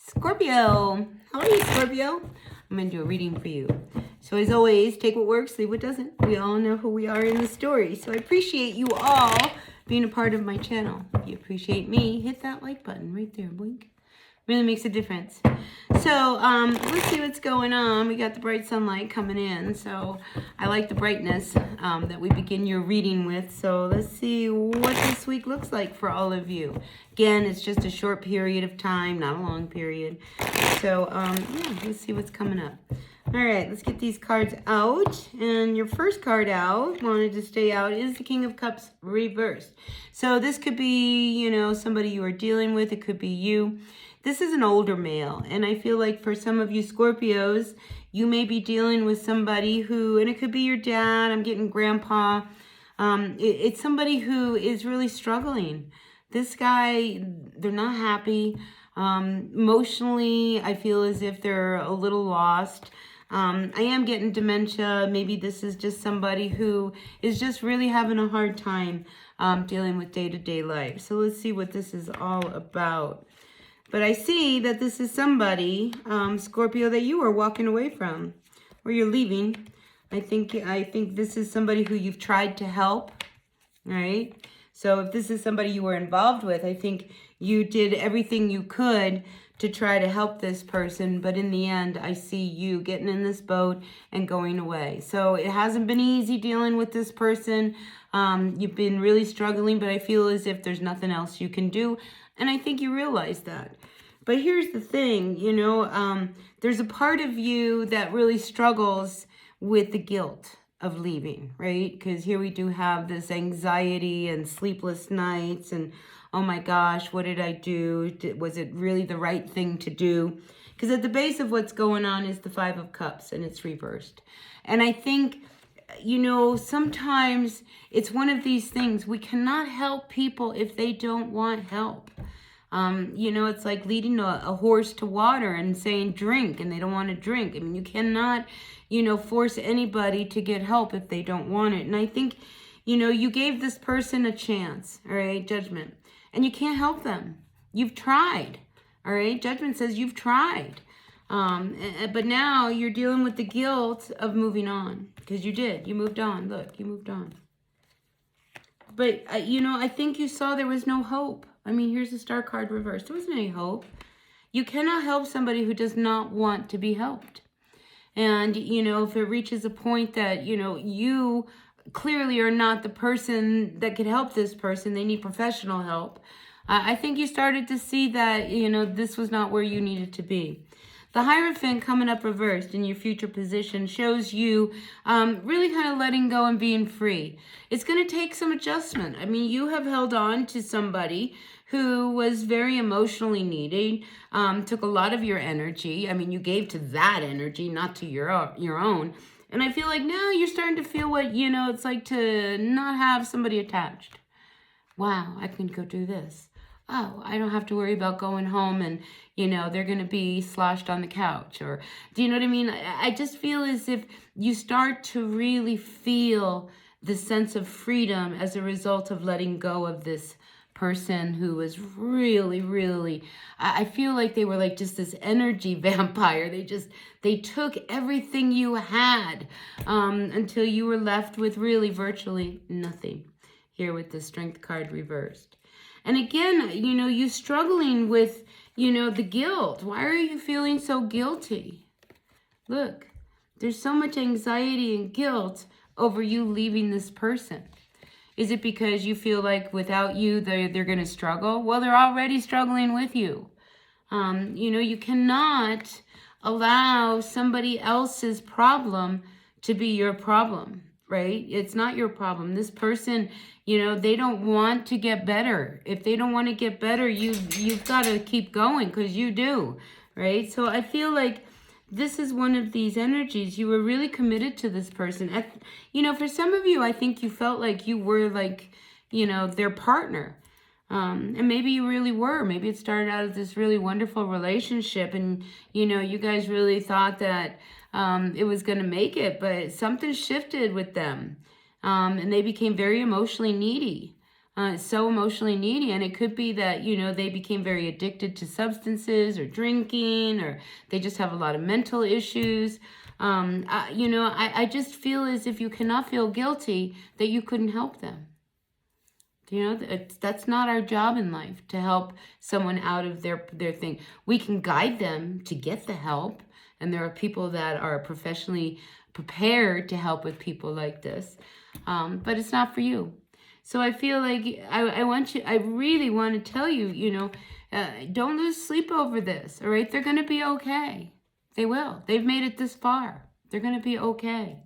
Scorpio. How are you, Scorpio? I'm going to do a reading for you. So as always, take what works, leave what doesn't. We all know who we are in the story. So I appreciate you all being a part of my channel. If you appreciate me, hit that like button right there. Blink. Really makes a difference. So let's see what's going on. We got the bright sunlight coming in. So I like the brightness that we begin your reading with. So let's see what this week looks like for all of you. Again, it's just a short period of time, not a long period. So yeah, let's see what's coming up. All right, let's get these cards out. And your first card out, wanted to stay out, is the King of Cups reversed. So this could be, you know, somebody you are dealing with. It could be you. This is an older male, and I feel like for some of you Scorpios, you may be dealing with somebody who, and it could be your dad, I'm getting grandpa, it's somebody who is really struggling. This guy, they're not happy. Emotionally, I feel as if they're a little lost. I am getting dementia. Maybe this is just somebody who is just really having a hard time dealing with day-to-day life. So let's see what this is all about. But I see that this is somebody, Scorpio, that you are walking away from, or you're leaving. I think this is somebody who you've tried to help, right? So if this is somebody you were involved with, I think you did everything you could to try to help this person. But in the end, I see you getting in this boat and going away. So it hasn't been easy dealing with this person. You've been really struggling, but I feel as if there's nothing else you can do. And I think you realize that. But here's the thing, you know, there's a part of you that really struggles with the guilt of leaving, right? Because here we do have this anxiety and sleepless nights and, oh my gosh, what did I do? Was it really the right thing to do? Because at the base of what's going on is the Five of Cups, and it's reversed. And I think, you know, sometimes it's one of these things. We cannot help people if they don't want help. You know, it's like leading a horse to water and saying drink, and they don't want to drink. I mean, you cannot, you know, force anybody to get help if they don't want it. And I think, you know, you gave this person a chance, all right, Judgment, and you can't help them. You've tried, all right? Judgment says you've tried. But now you're dealing with the guilt of moving on, because you did. You moved on. Look, you moved on. But, you know, I think you saw there was no hope. I mean, here's the Star card reversed. There wasn't any hope. You cannot help somebody who does not want to be helped. And, you know, if it reaches a point that, you know, you clearly are not the person that could help this person, they need professional help. I think you started to see that, you know, this was not where you needed to be. The Hierophant coming up reversed in your future position shows you really kind of letting go and being free. It's going to take some adjustment. I mean, you have held on to somebody who was very emotionally needy, took a lot of your energy. I mean, you gave to that energy, not to your own. And I feel like now you're starting to feel what, you know, it's like to not have somebody attached. Wow, I can go do this. Oh, I don't have to worry about going home and, you know, they're going to be sloshed on the couch. Or, do you know what I mean? I just feel as if you start to really feel the sense of freedom as a result of letting go of this person who was really, really, I feel like they were like just this energy vampire. They took everything you had until you were left with really virtually nothing. Here with the Strength card reversed. And again, you know, you struggling with, you know, the guilt. Why are you feeling so guilty? Look, there's so much anxiety and guilt over you leaving this person. Is it because you feel like without you, they're going to struggle? Well, they're already struggling with you. You know, you cannot allow somebody else's problem to be your problem, right? It's not your problem. This person, you know, they don't want to get better. If they don't want to get better, you've got to keep going because you do, right? So I feel like this is one of these energies. You were really committed to this person. You know, for some of you, I think you felt like you were like, you know, their partner. And maybe you really were. Maybe it started out as this really wonderful relationship and, you know, you guys really thought that it was going to make it, but something shifted with them. And they became very emotionally needy. so emotionally needy. And it could be that, they became very addicted to substances or drinking, or they just have a lot of mental issues. I just feel as if you cannot feel guilty that you couldn't help them. That's not our job in life, to help someone out of their thing. We can guide them to get the help, and there are people that are professionally prepared to help with people like this, but it's not for you. So I feel like I really want to tell you, don't lose sleep over this, all right? They're going to be okay. They will. They've made it this far. They're going to be okay.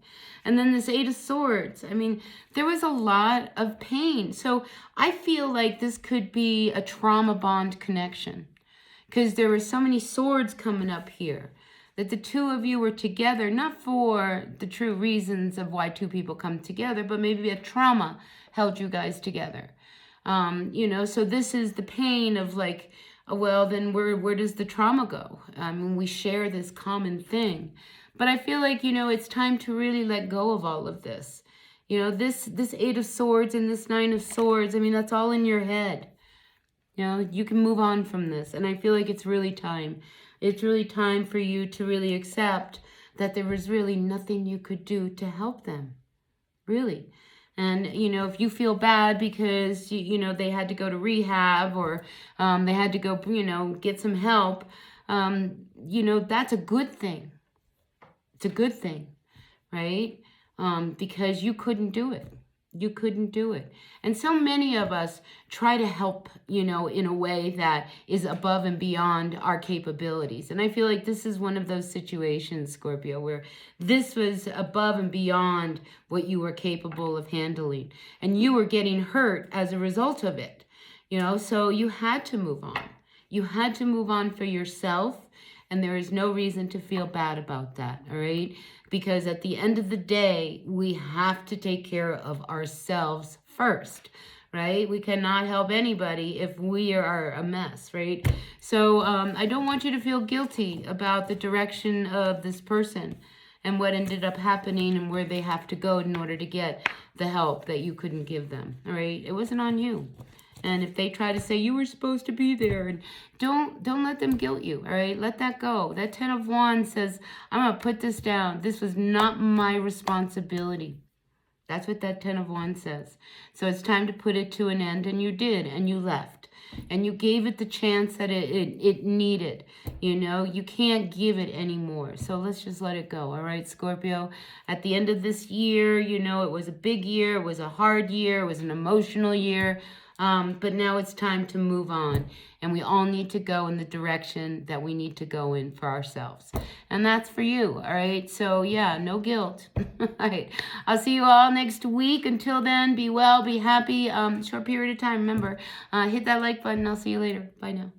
And then this Eight of Swords. I mean, there was a lot of pain. So I feel like this could be a trauma bond connection, because there were so many swords coming up here, that the two of you were together, not for the true reasons of why two people come together, but maybe a trauma held you guys together. So this is the pain of like, well, then where does the trauma go? I mean, we share this common thing. But I feel like, it's time to really let go of all of this. This Eight of Swords and this Nine of Swords, I mean, that's all in your head. You can move on from this. And I feel like it's really time. It's really time for you to really accept that there was really nothing you could do to help them. Really. And, if you feel bad because, they had to go to rehab, or they had to go, get some help, that's a good thing. It's a good thing, right? Because you couldn't do it. You couldn't do it. And so many of us try to help, in a way that is above and beyond our capabilities. And I feel like this is one of those situations, Scorpio, where this was above and beyond what you were capable of handling. And you were getting hurt as a result of it, so you had to move on. You had to move on for yourself. And there is no reason to feel bad about that, all right? Because at the end of the day, we have to take care of ourselves first, right? We cannot help anybody if we are a mess, right? So I don't want you to feel guilty about the direction of this person and what ended up happening and where they have to go in order to get the help that you couldn't give them, all right? It wasn't on you. And if they try to say you were supposed to be there, and don't let them guilt you, all right? Let that go. That 10 of Wands says, I'm going to put this down. This was not my responsibility. That's what that 10 of Wands says. So it's time to put it to an end, and you did, and you left. And you gave it the chance that it needed. You can't give it anymore. So let's just let it go, all right, Scorpio? At the end of this year, it was a big year. It was a hard year. It was an emotional year. But now it's time to move on, and we all need to go in the direction that we need to go in for ourselves. And that's for you, all right? So, yeah, no guilt. All right. I'll see you all next week. Until then, be well, be happy. Short period of time. Remember, hit that like button. I'll see you later. Bye now.